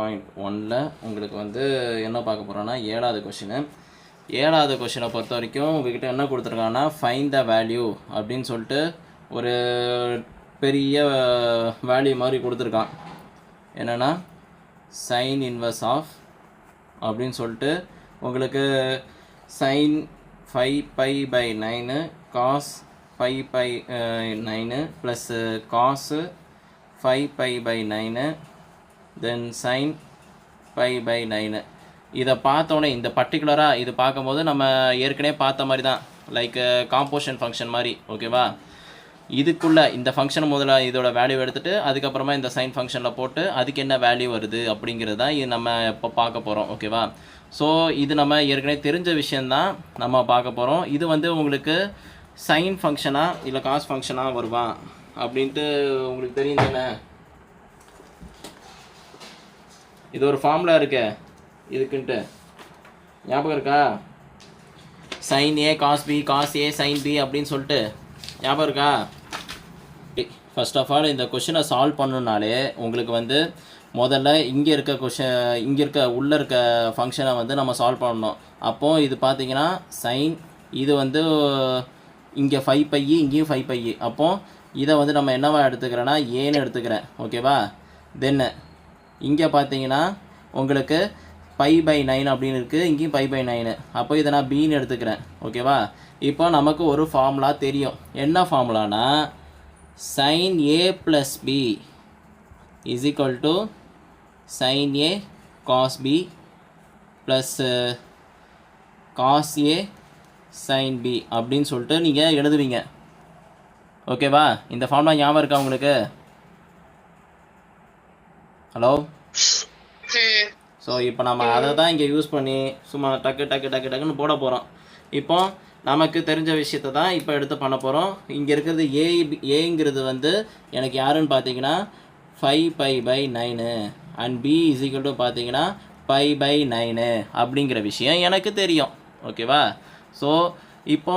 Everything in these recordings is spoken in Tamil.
3.1ல் உங்களுக்கு வந்து என்ன பார்க்க போகிறோன்னா 7வது கொஷினு. 7வது கொஷினை பொறுத்த வரைக்கும் உங்கள்கிட்ட என்ன கொடுத்துருக்காங்கன்னா ஃபைண்ட் த வேல்யூ அப்படின்னு சொல்லிட்டு ஒரு பெரிய வேல்யூ மாதிரி கொடுத்துருக்கான். என்னென்னா சைன் இன்வர்ஸ் ஆஃப் அப்படின்னு சொல்லிட்டு உங்களுக்கு சைன் 5π/9 காஸ் 5π/9 ப்ளஸ் காசு 5π/9 தென் சைன் π/9. இதை பார்த்தோன்னே இந்த பர்டிகுலராக இது பார்க்கும்போது நம்ம ஏற்கனவே பார்த்த மாதிரி தான், லைக் காம்போசிஷன் ஃபங்க்ஷன் மாதிரி. ஓகேவா, இதுக்குள்ளே இந்த ஃபங்க்ஷன் முதல்ல இதோட வேல்யூ எடுத்துகிட்டு அதுக்கப்புறமா இந்த சைன் ஃபங்க்ஷனில் போட்டு அதுக்கு என்ன வேல்யூ வருது அப்படிங்கிறது தான் இது நம்ம இப்போ பார்க்க போகிறோம். ஓகேவா, ஸோ இது நம்ம ஏற்கனவே தெரிஞ்ச விஷயந்தான் நம்ம பார்க்க போகிறோம். இது வந்து உங்களுக்கு சைன் ஃபங்க்ஷனாக இல்லை காஸ் ஃபங்க்ஷனாக வருவா அப்படின்ட்டு உங்களுக்கு தெரியும் தானே. இது ஒரு ஃபார்முலா இருக்கே இதுக்குன்ட்டு, ஞாபகம் இருக்கா? Sine A cos B, cos A sine B அப்படின்னு சொல்லிட்டு ஞாபகம் இருக்கா? ஃபர்ஸ்ட் ஆஃப் ஆல் இந்த கொஷினை சால்வ் பண்ணணுன்னாலே உங்களுக்கு வந்து முதல்ல இங்கே இருக்க உள்ளே இருக்க ஃபங்க்ஷனை வந்து நம்ம சால்வ் பண்ணணும். அப்போது இது பார்த்தீங்கன்னா சைன், இது வந்து இங்கே 5π, இங்கேயும் 5π. அப்போது இதை வந்து நம்ம என்னவா எடுத்துக்கிறேன்னா ஏன்னு எடுத்துக்கிறேன். ஓகேவா, தென் இங்கே பார்த்தீங்கன்னா உங்களுக்கு π/9 அப்படின்னு இருக்குது, இங்கேயும் π/9. அப்போ இதை நான் பின்னு எடுத்துக்கிறேன். ஓகேவா, இப்போ நமக்கு ஒரு ஃபார்முலா தெரியும். என்ன ஃபார்முலானா sin a + b is equal to sin a cos b plus cos a sin b அப்படின்னு சொல்லிட்டு நீங்கள் எழுதுவீங்க. ஓகேவா, இந்த ஃபார்முலா ஞாபகம் இருக்கா உங்களுக்கு? ஹலோ, ஸோ இப்போ நம்ம அதை தான் இங்கே யூஸ் பண்ணி சும்மா டக்குன்னு போட போகிறோம். இப்போ நமக்கு தெரிஞ்ச விஷயத்தை தான் இப்போ எடுத்து பண்ண போகிறோம். இங்கே இருக்கிறது ஏங்கிறது வந்து எனக்கு யாருன்னு பார்த்தீங்கன்னா 5π/9 and b is equal to பார்த்தீங்கன்னா π/9 அப்படிங்கிற விஷயம் எனக்கு தெரியும். ஓகேவா, ஸோ இப்போ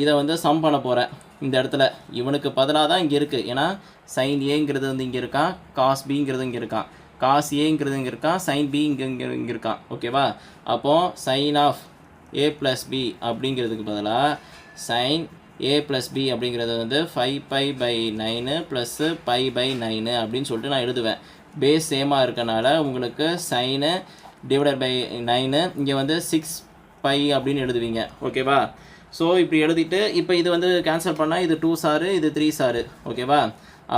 இதை வந்து சம் பண்ண போகிறேன். இந்த இடத்துல இவனுக்கு பதிலாக தான் இங்கே இருக்குது. ஏன்னா சைன் ஏங்கிறது வந்து இங்கே இருக்கான், காஸ் பிங்கிறது இங்கே இருக்கான், காஸ் ஏங்கிறது இங்கே இருக்கான், சைன் பி இங்கே இருக்கான். ஓகேவா, அப்போது சைன் ஆஃப் a + b அப்படிங்கிறதுக்கு பதிலாக சைன் a + b அப்படிங்கிறது வந்து 5π/9 ப்ளஸ் π/9 அப்படின்னு சொல்லிட்டு நான் எழுதுவேன். பேஸ் சேமாக இருக்கனால உங்களுக்கு சைனு /9 இங்கே வந்து 6π அப்படின்னு எழுதுவீங்க. ஓகேவா, ஸோ இப்படி எழுதிட்டு இப்போ இது வந்து கேன்சல் பண்ணால் இது 2 சாரு, இது 3 சாரு. ஓகேவா,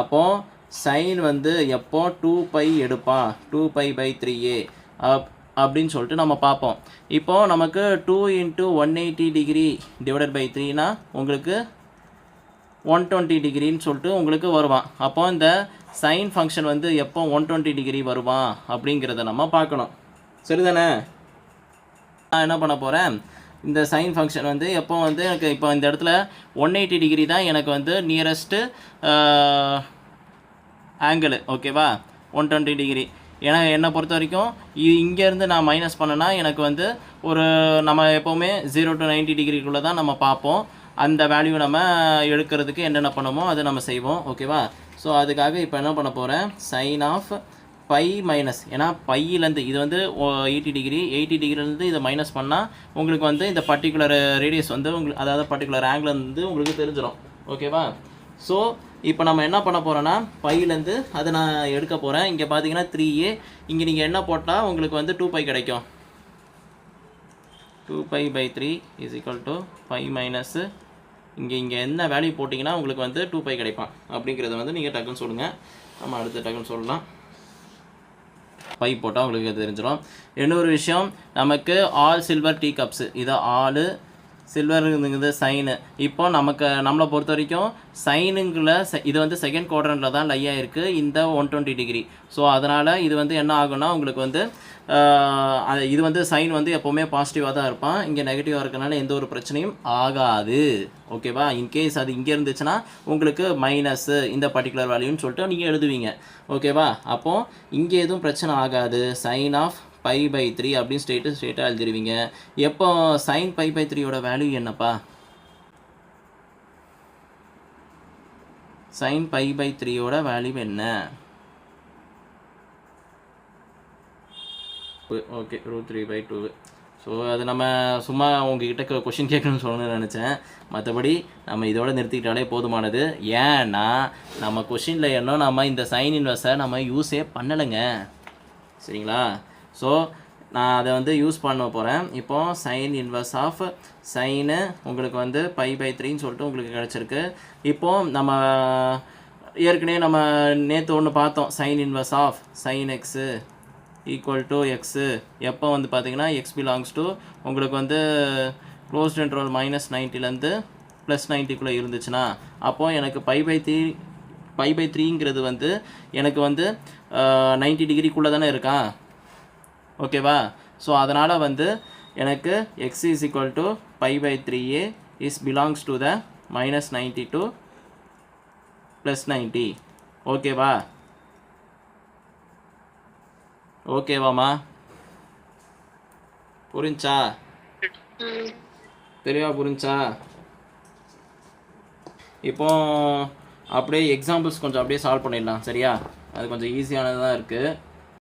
அப்போது சைன் வந்து எப்போ 2π எடுப்பான், 2π/3a அப்படின்னு சொல்லிட்டு நம்ம பார்ப்போம். இப்போது நமக்கு 2 × 180 டிகிரி / 3னா உங்களுக்கு 120 டிகிரின்னு சொல்லிட்டு உங்களுக்கு வருவான். அப்போ இந்த சைன் ஃபங்க்ஷன் வந்து எப்போ 120 டிகிரி வருவான் அப்படிங்கிறத நம்ம பார்க்கணும். சரிதானே? நான் என்ன பண்ண போகிறேன், இந்த சைன் ஃபங்க்ஷன் வந்து எப்போ வந்து எனக்கு இப்போ இந்த இடத்துல 180 டிகிரி தான் எனக்கு வந்து நியரஸ்ட்டு ஆங்கிள். ஓகேவா, 120 டிகிரி. ஏன்னா என்னை பொறுத்த வரைக்கும் இங்கேருந்து நான் மைனஸ் பண்ணேன்னா எனக்கு வந்து ஒரு நம்ம எப்போவுமே 0 to 90 டிகிரிக்குள்ளே தான் நம்ம பார்ப்போம். அந்த வேல்யூ நம்ம எடுக்கிறதுக்கு என்னென்ன பண்ணுமோ அதை நம்ம செய்வோம். ஓகேவா, ஸோ அதுக்காக இப்போ என்ன பண்ண போகிறேன், சைன் ஆஃப் π மைனஸ், ஏன்னா பையிலேருந்து இது வந்து 80 டிகிரி, 80 டிகிரிலேருந்து இதை மைனஸ் பண்ணால் உங்களுக்கு வந்து இந்த பர்டிகுலர் ரேடியஸ் வந்து உங்களுக்கு, அதாவது பர்டிகுலர் ஆங்கிள் வந்து உங்களுக்கு தெரிஞ்சிடும். ஓகேவா, ஸோ இப்போ நம்ம என்ன பண்ண போகிறோன்னா பையிலேருந்து அதை நான் எடுக்க போகிறேன். இங்கே பார்த்தீங்கன்னா 3a, இங்கே நீங்கள் என்ன போட்டால் உங்களுக்கு வந்து 2π கிடைக்கும். 2π/3 இஸ் ஈக்குவல் டு π மைனஸ் இங்கே என்ன வேல்யூ போட்டிங்கன்னா உங்களுக்கு வந்து 2π கிடைப்பான். அப்படிங்கிறத வந்து நீங்கள் டக்குன்னு சொல்லுங்கள், நம்ம அடுத்து டக்குன்னு சொல்லலாம். பை போட்டால் உங்களுக்கு தெரிஞ்சிடும். இன்னொரு விஷயம், நமக்கு ஆல் சில்வர் டீ கப்ஸு, இதை ஆல் சில்வருங்கிறது சைனு. இப்போ நம்மளை பொறுத்த வரைக்கும் சைனுங்கில் இது வந்து செகண்ட் குவாட்ரண்ட்டில் தான் லை ஆகிருக்கு இந்த 120 டிகிரி. ஸோ அதனால் இது வந்து என்ன ஆகும்னா உங்களுக்கு வந்து இது வந்து சைன் வந்து எப்போவுமே பாசிட்டிவாக தான் இருப்பான். இங்கே நெகட்டிவாக இருக்கனால எந்த ஒரு பிரச்சனையும் ஆகாது. ஓகேவா, இன்கேஸ் அது இங்கே இருந்துச்சுன்னா உங்களுக்கு மைனஸ்ஸு இந்த பர்டிகுலர் வேல்யூன்னு சொல்லிட்டு நீங்கள் எழுதுவீங்க. ஓகேவா, அப்போது இங்கே எதுவும் பிரச்சனை ஆகாது. சைன் ஆஃப் π/3 அப்படின்னு ஸ்ட்ரெயிட்டாக எழுதிடுவீங்க. எப்போ சைன் π/3யோட வேல்யூ என்னப்பா, சைன் π/3யோட வேல்யூ என்ன? ஓகே √3/2. ஸோ அது நம்ம சும்மா உங்ககிட்ட கொஷின் கேட்கணும்னு சொல்லணும்னு நினச்சேன். மற்றபடி நம்ம இதோட நிறுத்திக்கிட்டாலே போதுமானது. ஏன்னா நம்ம கொஷினில் என்ன நம்ம இந்த சைன் இன்வெர்ஸை நம்ம யூஸே பண்ணலைங்க. சரிங்களா? ஸோ நான் அதை வந்து யூஸ் பண்ண போகிறேன். இப்போ சைன் இன்வெர்ஸ் ஆஃப் சைனு உங்களுக்கு வந்து π/3ன்னு சொல்லிட்டு உங்களுக்கு கிடச்சிருக்கு. இப்போது நம்ம ஏற்கனவே நம்ம நேற்று ஒன்று பார்த்தோம். Sine inverse of sine x equal to x எப்போ வந்து பார்த்தீங்கன்னா எக்ஸ் பிலாங்ஸ் டு உங்களுக்கு வந்து க்ளோஸ்ட் இன்டர்வல் -90லேருந்து +90க்குள்ளே இருந்துச்சுன்னா அப்போது எனக்கு π/3ங்கிறது வந்து எனக்கு வந்து 90 டிகிரிக்குள்ளே தானே இருக்கா? ஓகேவா? ஸோ அதனால் வந்து எனக்கு x is equal to π/3a is belongs to the -90 to +90. ஓகேவா? ஓகேவாம்மா? புரிஞ்சா? தெளிவாக புரிஞ்சா? இப்போ அப்படியே எக்ஸாம்பிள்ஸ் கொஞ்சம் அப்படியே சால்வ் பண்ணிடலாம். சரியா? அது கொஞ்சம் ஈஸியானது தான் இருக்குது.